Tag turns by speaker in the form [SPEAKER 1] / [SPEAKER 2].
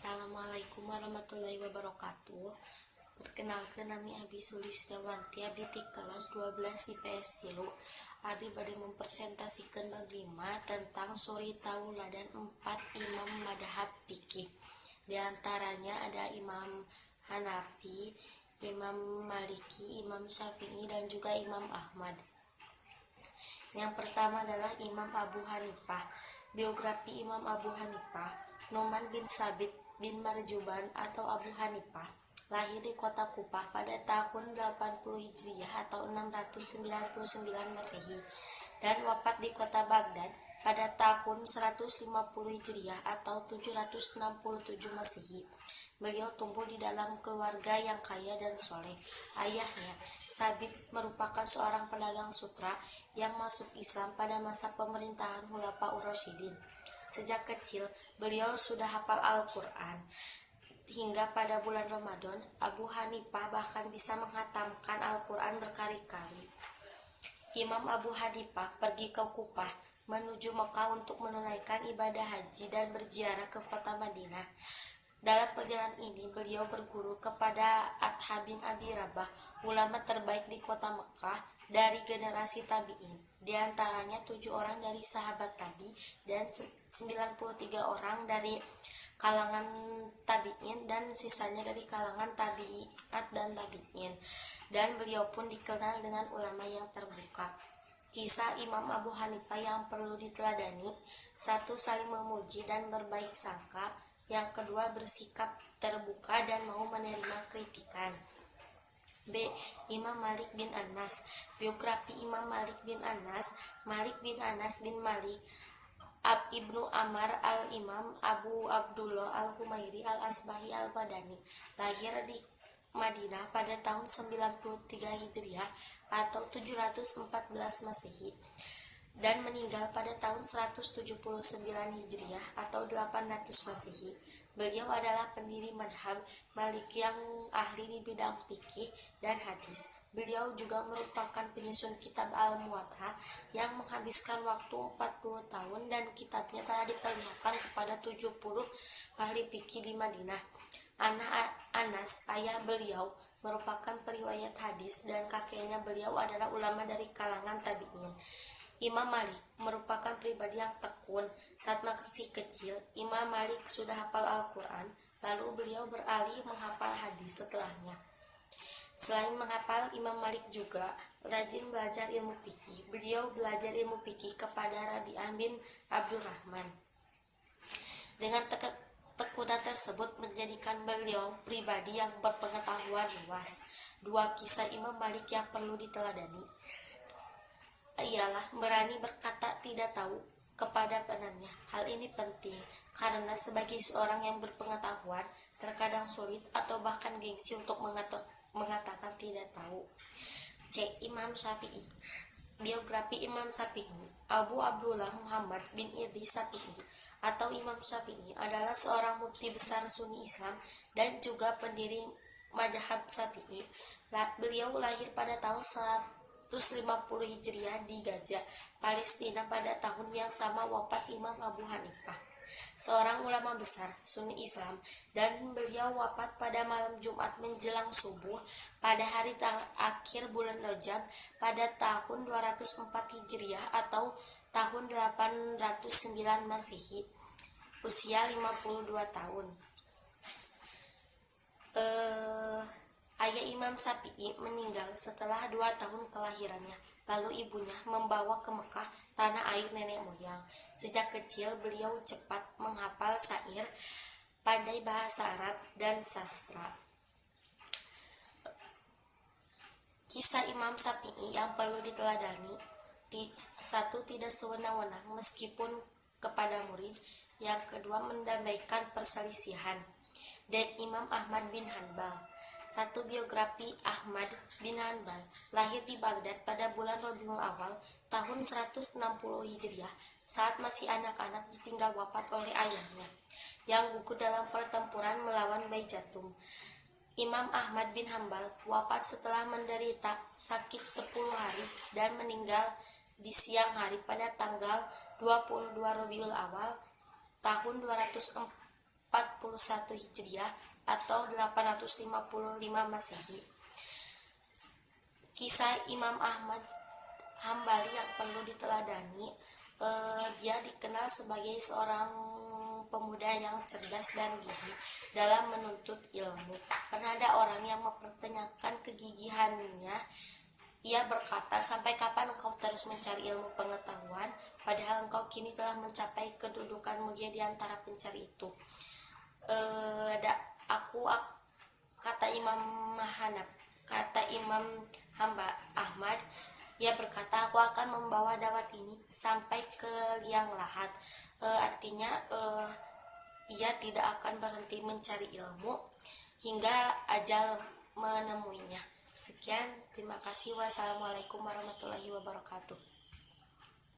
[SPEAKER 1] Assalamualaikum warahmatullahi wabarakatuh. Perkenalkan nami Abi Sulistiawanti, Abi di kelas 12 IPS 3. Abi bade mempresentasikan berlima tentang suri tauladan 4 imam madhab fikih. Di antaranya ada Imam Hanafi, Imam Maliki, Imam Syafi'i, dan juga Imam Ahmad. Yang pertama adalah Imam Abu Hanifah. Biografi Imam Abu Hanifah: Nu'man bin Sabit bin Marjuban atau Abu Hanifah lahir di kota Kufah pada tahun 80 Hijriah atau 699 Masehi dan wafat di kota Baghdad pada tahun 150 Hijriah atau 767 Masehi. Beliau tumbuh di dalam keluarga yang kaya dan soleh. Ayahnya, Sabit, merupakan seorang pedagang sutra yang masuk Islam pada masa pemerintahan Khulafaur Rasyidin. Sejak kecil, beliau sudah hafal Al-Quran. Hingga pada bulan Ramadan, Abu Hanifah bahkan bisa menghatamkan Al-Quran berkali-kali. Imam Abu Hanifah pergi ke Kufah menuju Mekah untuk menunaikan ibadah haji dan berziarah ke kota Madinah. Dalam perjalanan ini, beliau berguru kepada Athab bin Abi Rabah, ulama terbaik di kota Mekah dari generasi tabi'in. Di antaranya 7 orang dari sahabat tabi dan 93 orang dari kalangan tabi'in dan sisanya dari kalangan tabi'at dan tabi'in. Dan beliau pun dikenal dengan ulama yang terbuka. Kisah Imam Abu Hanifah yang perlu diteladani: 1. Saling memuji dan berbaik sangka. Yang kedua, bersikap terbuka dan mau menerima kritikan. B. Imam Malik bin Anas. Biografi Imam Malik bin Anas: Malik bin Anas bin Malik Ibnu Amar al-Imam Abu Abdullah al-Humairi al-Asbahi al-Madani lahir di Madinah pada tahun 93 Hijriah atau 714 Masehi dan meninggal pada tahun 179 Hijriah atau 800 Masehi. Beliau adalah pendiri madhab Malik yang ahli di bidang fikih dan hadis. Beliau juga merupakan penyusun kitab Al-Muwatta yang menghabiskan waktu 40 tahun dan kitabnya telah diperlihatkan kepada 70 ahli fikih di Madinah. Anas, ayah beliau, merupakan periwayat hadis dan kakeknya beliau adalah ulama dari kalangan tabi'in. Imam Malik merupakan pribadi yang tekun. Saat masih kecil, Imam Malik sudah hafal Al-Quran, lalu beliau beralih menghafal hadis setelahnya. Selain menghafal, Imam Malik juga rajin belajar ilmu fikih. Beliau belajar ilmu fikih kepada Rabi'ah bin Abdurrahman. Dengan tekunan tersebut menjadikan beliau pribadi yang berpengetahuan luas. 2. Kisah Imam Malik yang perlu diteladani ialah berani berkata tidak tahu kepada penanya. Hal ini penting karena sebagai seorang yang berpengetahuan terkadang sulit atau bahkan gengsi untuk mengatakan tidak tahu. C. Imam Syafi'i. Biografi Imam Syafi'i: Abu Abdullah Muhammad bin Idris Syafi'i atau Imam Syafi'i adalah seorang mufti besar Sunni Islam dan juga pendiri madhab Syafi'i. Beliau lahir pada tahun 150 Hijriah di Gaza, Palestina pada tahun yang sama wafat Imam Abu Hanifah, seorang ulama besar Sunni Islam, dan beliau wafat pada malam Jumat menjelang subuh pada hari akhir bulan Rajab pada tahun 204 Hijriah atau tahun 809 Masehi, usia 52 tahun. Ayah Imam Syafi'i meninggal setelah 2 tahun kelahirannya. Lalu ibunya membawa ke Mekah, tanah air nenek moyang. Sejak kecil beliau cepat menghafal syair, pandai bahasa Arab dan sastra. Kisah Imam Syafi'i yang perlu diteladani: 1. Tidak sewenang-wenang meskipun kepada murid. Yang kedua, mendamaikan perselisihan. Dan Imam Ahmad bin Hanbal. 1. Biografi Ahmad bin Hanbal lahir di Baghdad pada bulan Rabiul Awal tahun 160 Hijriah. Saat masih anak-anak ditinggal wafat oleh ayahnya yang gugur dalam pertempuran melawan Baijatum. Imam Ahmad bin Hanbal wafat setelah menderita sakit 10 hari dan meninggal di siang hari pada tanggal 22 Rabiul Awal tahun 241 Hijriah atau 855 Masehi. Kisah Imam Ahmad Hambali yang perlu diteladani. Dia dikenal sebagai seorang pemuda yang cerdas dan gigih dalam menuntut ilmu. Pernah ada orang yang mempertanyakan kegigihannya. Ia berkata, "Sampai kapan engkau terus mencari ilmu pengetahuan, padahal engkau kini telah mencapai kedudukan mulia di antara pencari itu?" Kata Imam Ahmad, ia berkata, "Aku akan membawa dawat ini sampai ke liang lahat." Artinya ia tidak akan berhenti mencari ilmu hingga ajal menemuinya. Sekian, terima kasih. Wassalamualaikum warahmatullahi wabarakatuh.